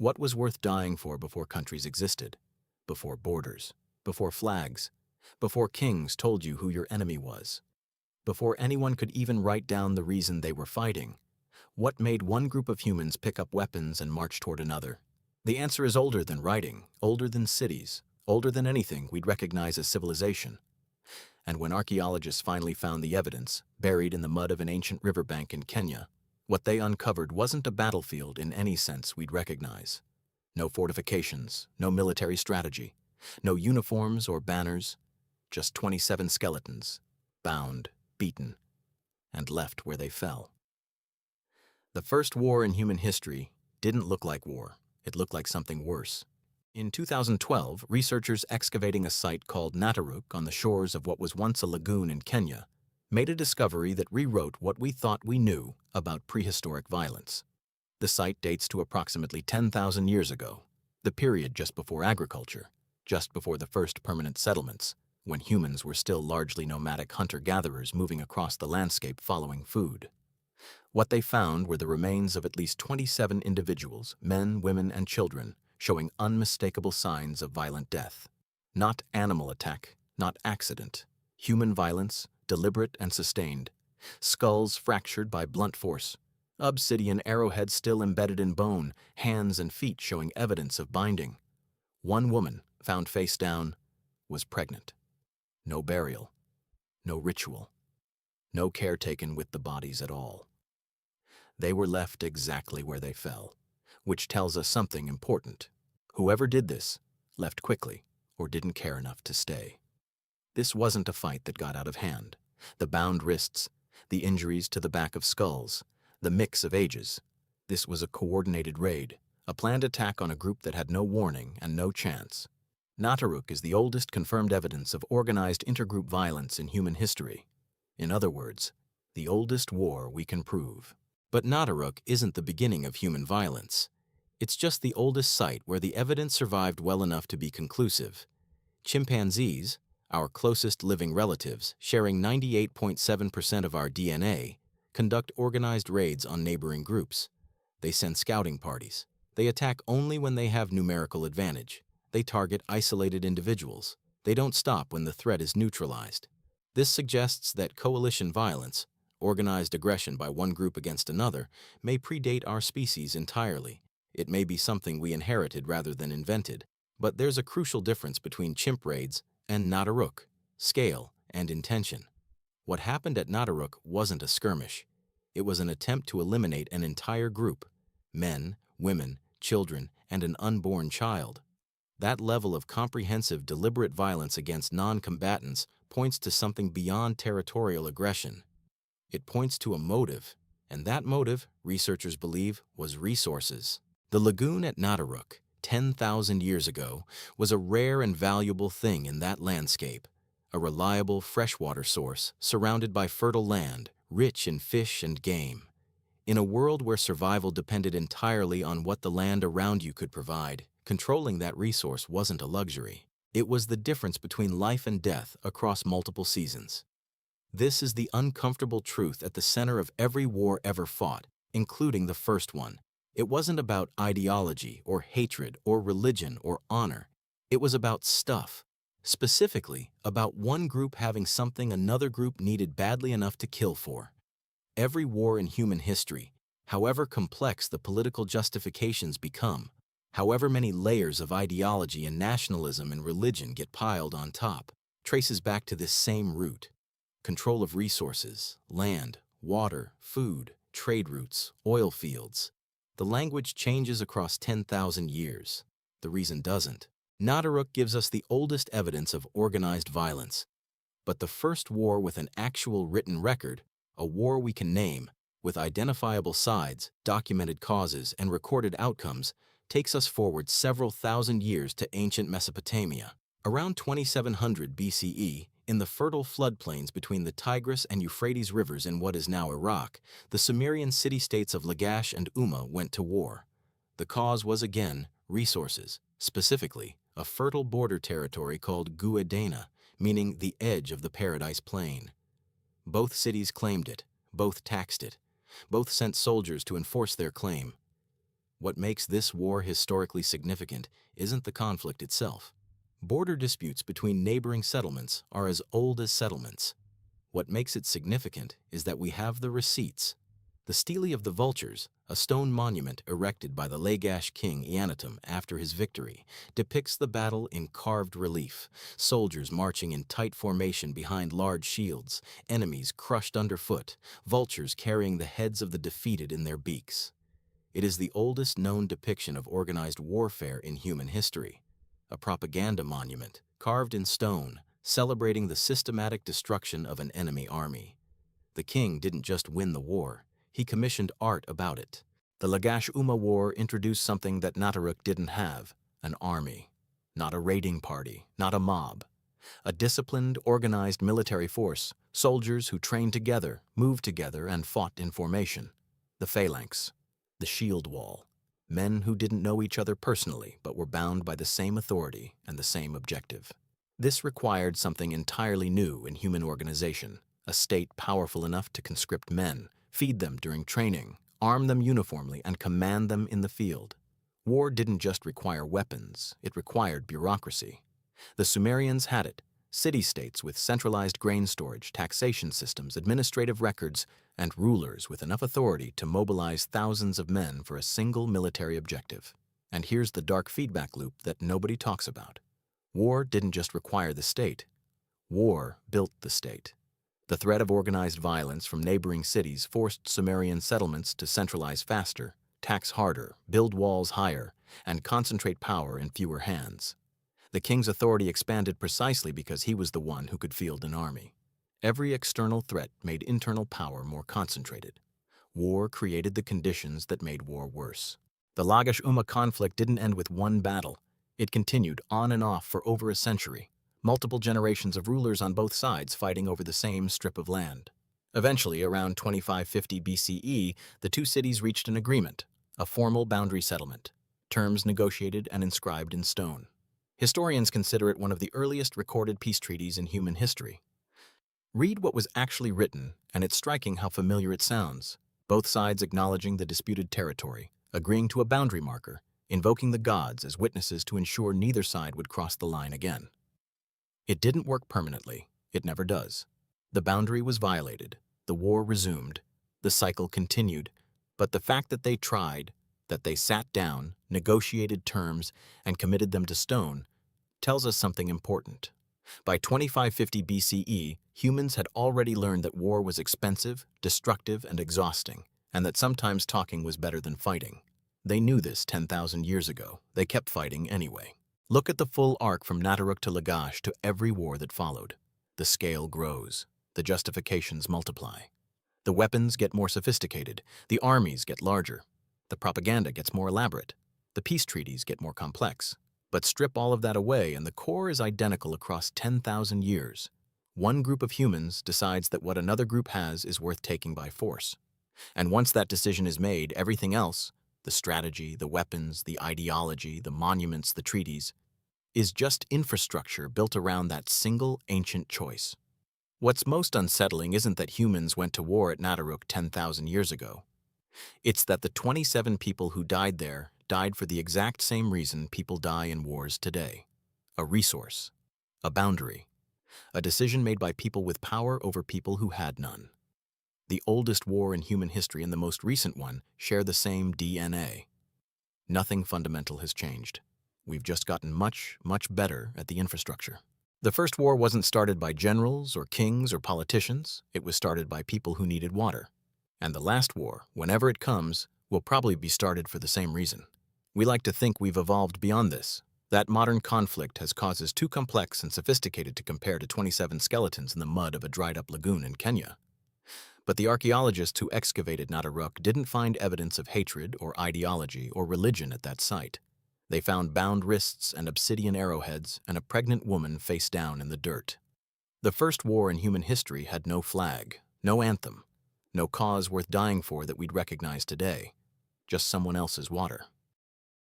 What was worth dying for before countries existed? Before borders? Before flags? Before kings told you who your enemy was? Before anyone could even write down the reason they were fighting? What made one group of humans pick up weapons and march toward another? The answer is older than writing, older than cities, older than anything we'd recognize as civilization. And when archaeologists finally found the evidence, buried in the mud of an ancient riverbank in Kenya, what they uncovered wasn't a battlefield in any sense we'd recognize. No fortifications, no military strategy, no uniforms or banners, just 27 skeletons, bound, beaten, and left where they fell. The first war in human history didn't look like war. It looked like something worse. In 2012, researchers excavating a site called Nataruk on the shores of what was once a lagoon in Kenya made a discovery that rewrote what we thought we knew about prehistoric violence. The site dates to approximately 10,000 years ago, the period just before agriculture, just before the first permanent settlements, when humans were still largely nomadic hunter-gatherers moving across the landscape following food. What they found were the remains of at least 27 individuals, men, women, and children, showing unmistakable signs of violent death. Not animal attack, not accident. Human violence, deliberate and sustained. Skulls fractured by blunt force. Obsidian arrowheads still embedded in bone, hands and feet showing evidence of binding. One woman, found face down, was pregnant. No burial. No ritual. No care taken with the bodies at all. They were left exactly where they fell, which tells us something important. Whoever did this left quickly or didn't care enough to stay. This wasn't a fight that got out of hand. The bound wrists, the injuries to the back of skulls, the mix of ages. This was a coordinated raid, a planned attack on a group that had no warning and no chance. Nataruk is the oldest confirmed evidence of organized intergroup violence in human history. In other words, the oldest war we can prove. But Nataruk isn't the beginning of human violence. It's just the oldest site where the evidence survived well enough to be conclusive. Chimpanzees, our closest living relatives, sharing 98.7% of our DNA, conduct organized raids on neighboring groups. They send scouting parties. They attack only when they have numerical advantage. They target isolated individuals. They don't stop when the threat is neutralized. This suggests that coalition violence, organized aggression by one group against another, may predate our species entirely. It may be something we inherited rather than invented. But there's a crucial difference between chimp raids and Nataruk: scale and intention. What happened at Nataruk wasn't a skirmish. It was an attempt to eliminate an entire group: men, women, children, and an unborn child. That level of comprehensive, deliberate violence against non-combatants points to something beyond territorial aggression. It points to a motive, and that motive, researchers believe, was resources. The lagoon at Nataruk, 10,000 years ago, was a rare and valuable thing in that landscape, a reliable freshwater source surrounded by fertile land, rich in fish and game. In a world where survival depended entirely on what the land around you could provide, controlling that resource wasn't a luxury. It was the difference between life and death across multiple seasons. This is the uncomfortable truth at the center of every war ever fought, including the first one. It wasn't about ideology or hatred or religion or honor. It was about stuff. Specifically, about one group having something another group needed badly enough to kill for. Every war in human history, however complex the political justifications become, however many layers of ideology and nationalism and religion get piled on top, traces back to this same root: control of resources, land, water, food, trade routes, oil fields. The language changes across 10,000 years. The reason doesn't. Nataruk gives us the oldest evidence of organized violence. But the first war with an actual written record, a war we can name, with identifiable sides, documented causes, and recorded outcomes, takes us forward several thousand years to ancient Mesopotamia. Around 2700 BCE, in the fertile floodplains between the Tigris and Euphrates rivers in what is now Iraq, the Sumerian city-states of Lagash and Umma went to war. The cause was again resources, specifically a fertile border territory called Gu-edena, meaning the edge of the Paradise Plain. Both cities claimed it, both taxed it, both sent soldiers to enforce their claim. What makes this war historically significant isn't the conflict itself. Border disputes between neighboring settlements are as old as settlements. What makes it significant is that we have the receipts. The Stele of the Vultures, a stone monument erected by the Lagash king Gu-edena after his victory, depicts the battle in carved relief, soldiers marching in tight formation behind large shields, enemies crushed underfoot, vultures carrying the heads of the defeated in their beaks. It is the oldest known depiction of organized warfare in human history, a propaganda monument carved in stone, celebrating the systematic destruction of an enemy army. The king didn't just win the war, he commissioned art about it. The Lagash and Umma War introduced something that Nataruk didn't have, an army. Not a raiding party, not a mob. A disciplined, organized military force, soldiers who trained together, moved together, and fought in formation. The phalanx, the shield wall. Men who didn't know each other personally but were bound by the same authority and the same objective. This required something entirely new in human organization, a state powerful enough to conscript men, feed them during training, arm them uniformly, and command them in the field. War didn't just require weapons, it required bureaucracy. The Sumerians had it, city-states with centralized grain storage, taxation systems, administrative records, and rulers with enough authority to mobilize thousands of men for a single military objective. And here's the dark feedback loop that nobody talks about. War didn't just require the state. War built the state. The threat of organized violence from neighboring cities forced Sumerian settlements to centralize faster, tax harder, build walls higher, and concentrate power in fewer hands. The king's authority expanded precisely because he was the one who could field an army. Every external threat made internal power more concentrated. War created the conditions that made war worse. The Lagash and Umma conflict didn't end with one battle. It continued on and off for over a century. Multiple generations of rulers on both sides fighting over the same strip of land. Eventually, around 2550 BCE, the two cities reached an agreement, a formal boundary settlement, terms negotiated and inscribed in stone. Historians consider it one of the earliest recorded peace treaties in human history. Read what was actually written, and it's striking how familiar it sounds, both sides acknowledging the disputed territory, agreeing to a boundary marker, invoking the gods as witnesses to ensure neither side would cross the line again. It didn't work permanently. It never does. The boundary was violated. The war resumed. The cycle continued. But the fact that they tried, that they sat down, negotiated terms, and committed them to stone, tells us something important. By 2550 BCE, humans had already learned that war was expensive, destructive, and exhausting, and that sometimes talking was better than fighting. They knew this 10,000 years ago. They kept fighting anyway. Look at the full arc from Nataruk to Lagash to every war that followed. The scale grows. The justifications multiply. The weapons get more sophisticated. The armies get larger. The propaganda gets more elaborate. The peace treaties get more complex. But strip all of that away and the core is identical across 10,000 years. One group of humans decides that what another group has is worth taking by force. And once that decision is made, everything else, the strategy, the weapons, the ideology, the monuments, the treaties, is just infrastructure built around that single ancient choice. What's most unsettling isn't that humans went to war at Nataruk 10,000 years ago. It's that the 27 people who died there died for the exact same reason people die in wars today. A resource, a boundary, a decision made by people with power over people who had none. The oldest war in human history and the most recent one share the same DNA. Nothing fundamental has changed. We've just gotten much, much better at the infrastructure. The first war wasn't started by generals or kings or politicians. It was started by people who needed water. And the last war, whenever it comes, will probably be started for the same reason. We like to think we've evolved beyond this. That modern conflict has causes too complex and sophisticated to compare to 27 skeletons in the mud of a dried-up lagoon in Kenya. But the archaeologists who excavated Nataruk didn't find evidence of hatred or ideology or religion at that site. They found bound wrists and obsidian arrowheads and a pregnant woman face down in the dirt. The first war in human history had no flag, no anthem, no cause worth dying for that we'd recognize today, just someone else's water.